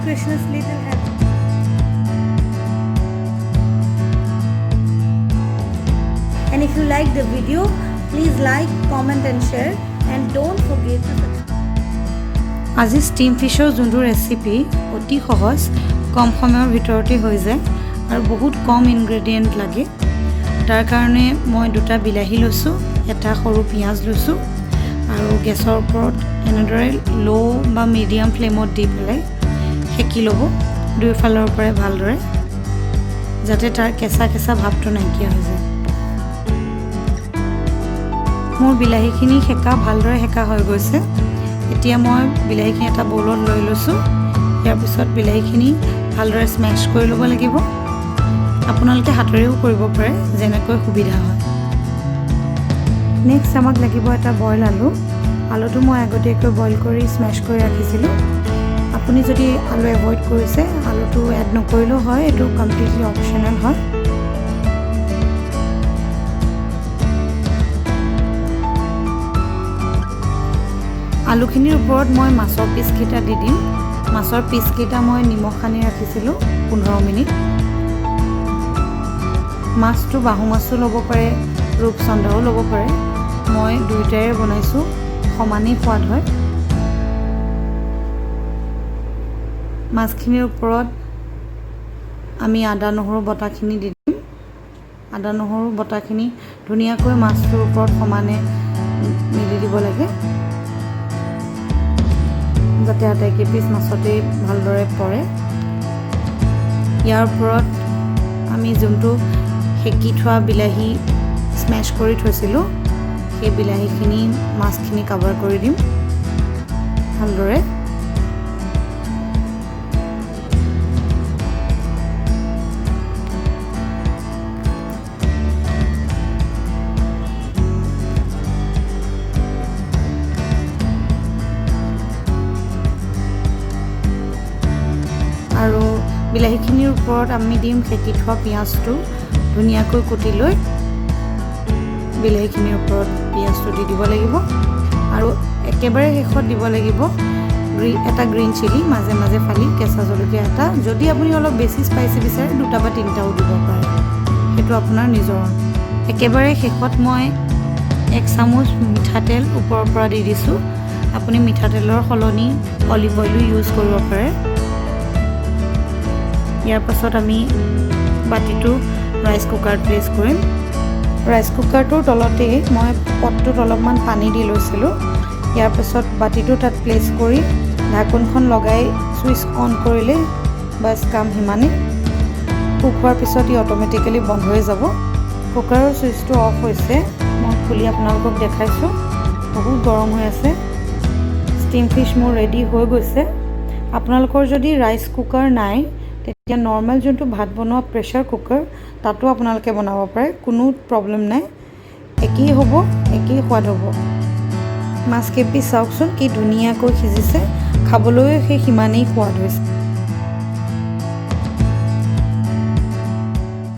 Krishna's little head. And if you like the video, please like, comment and share and don't forget to subscribe. আজি steam ফিছৰ যোনটো recipe অতি সহজ কম সময়ৰ ভিতৰতে হৈ যায় আৰু বহুত কম ইনগ্ৰেডিয়েণ্ট লাগে তাৰ কাৰণে মই দুটা বিলাহী লৈছোঁ এটা সৰু পিঁয়াজ লৈছোঁ আৰু গেছৰ ওপৰত এনেদৰে লো বা মিডিয়াম ফ্লেমত দি পেলাই সেকি ল'ব দুয়োফালৰ পৰাই ভালদৰে যাতে তাৰ কেঁচা কেঁচা ভাৱটো নাইকিয়া হৈ যায় মোৰ বিলাহীখিনি সেকা ভালদৰে সেকা হৈ গৈছে এতিয়া মই বিলাহীখিনি এটা বলত লৈ লৈছোঁ ইয়াৰ পিছত বিলাহীখিনি ভালদৰে স্মেছ কৰি ল'ব লাগিব আপোনালোকে হাতেৰেও কৰিব পাৰে যেনেকৈ সুবিধা হয় নেক্সট আমাক লাগিব এটা বইল আলুটো মই আগতীয়াকৈ বইল কৰি স্মেছ কৰি ৰাখিছিলোঁ আপুনি যদি আলু এভইড কৰিছে আলুটো এড নকৰিলেও হয় এইটো কমপ্লিটলি অপশ্যনেল হয় আলুখিনিৰ ওপৰত মই মাছৰ পিচকেইটা দি দিম মাছৰ পিচকেইটা মই নিমখ সানি ৰাখিছিলোঁ 15 মিনিট মাছটো বাহু মাছো ল'ব পাৰে ৰূপচন্দাও ল'ব পাৰে মই দুইটাৰে বনাইছোঁ সমানেই সোৱাদ হয় মাছখিনিৰ ওপৰত আমি আদা নহৰু বটাখিনি দি দিম আদা নহৰু বটাখিনি ধুনীয়াকৈ মাছটোৰ ওপৰত সমানে মিলি দিব লাগে যাতে আটাইকে পিচ মাছতে ভালদৰে পৰে ইয়াৰ ওপৰত আমি যোনটো সেকি থোৱা বিলাহী স্মেছ কৰি থৈছিলোঁ সেই বিলাহীখিনি মাছখিনি কভাৰ কৰি দিম ভালদৰে আৰু বিলাহীখিনিৰ ওপৰত আমি দিম সেকি থোৱা পিঁয়াজটো ধুনীয়াকৈ কুটি লৈ বিলাহীখিনিৰ ওপৰত পিঁয়াজটো দি দিব লাগিব আৰু একেবাৰে শেষত দিব লাগিব এটা গ্ৰীণ চিলি মাজে মাজে ফালি কেঁচা জলকীয়া এটা যদি আপুনি অলপ বেছি স্পাইচি বিচাৰে দুটা বা তিনিটাও দিব পাৰে সেইটো আপোনাৰ নিজৰ একেবাৰে শেষত মই 1 চামুচ মিঠাতেল ওপৰৰ পৰা দি দিছোঁ আপুনি মিঠাতেলৰ সলনি অলিভ অইলো ইউজ কৰিব পাৰে ইয়াৰ পাছত আমি বাটিটো ৰাইচ কুকাৰত প্লেচ কৰিম ৰাইচ কুকাৰটোৰ তলতে মই পটটোত অলপমান পানী দি লৈছিলোঁ ইয়াৰ পাছত বাটিটো তাত প্লেচ কৰি ঢাকোনখন লগাই ছুইচ অন কৰিলে বাছ কাম সিমানেই কুক হোৱাৰ পিছত ই অট'মেটিকেলি বন্ধ হৈ যাব কুকাৰৰ ছুইচটো অফ হৈছে মই খুলি আপোনালোকক দেখাইছোঁ বহুত গৰম হৈ আছে ষ্টিম ফিছ মোৰ ৰেডি হৈ গৈছে আপোনালোকৰ যদি ৰাইচ কুকাৰ নাই তেতিয়া নৰ্মেল যোনটো ভাত বনোৱা প্ৰেছাৰ কুকাৰ তাতো আপোনালোকে বনাব পাৰে কোনো প্ৰব্লেম নাই একেই হ'ব একেই সোৱাদ হ'ব মাছ কেইপিচ চাওকচোন কি ধুনীয়াকৈ সিজিছে খাবলৈও সেই সিমানেই সোৱাদ হৈছে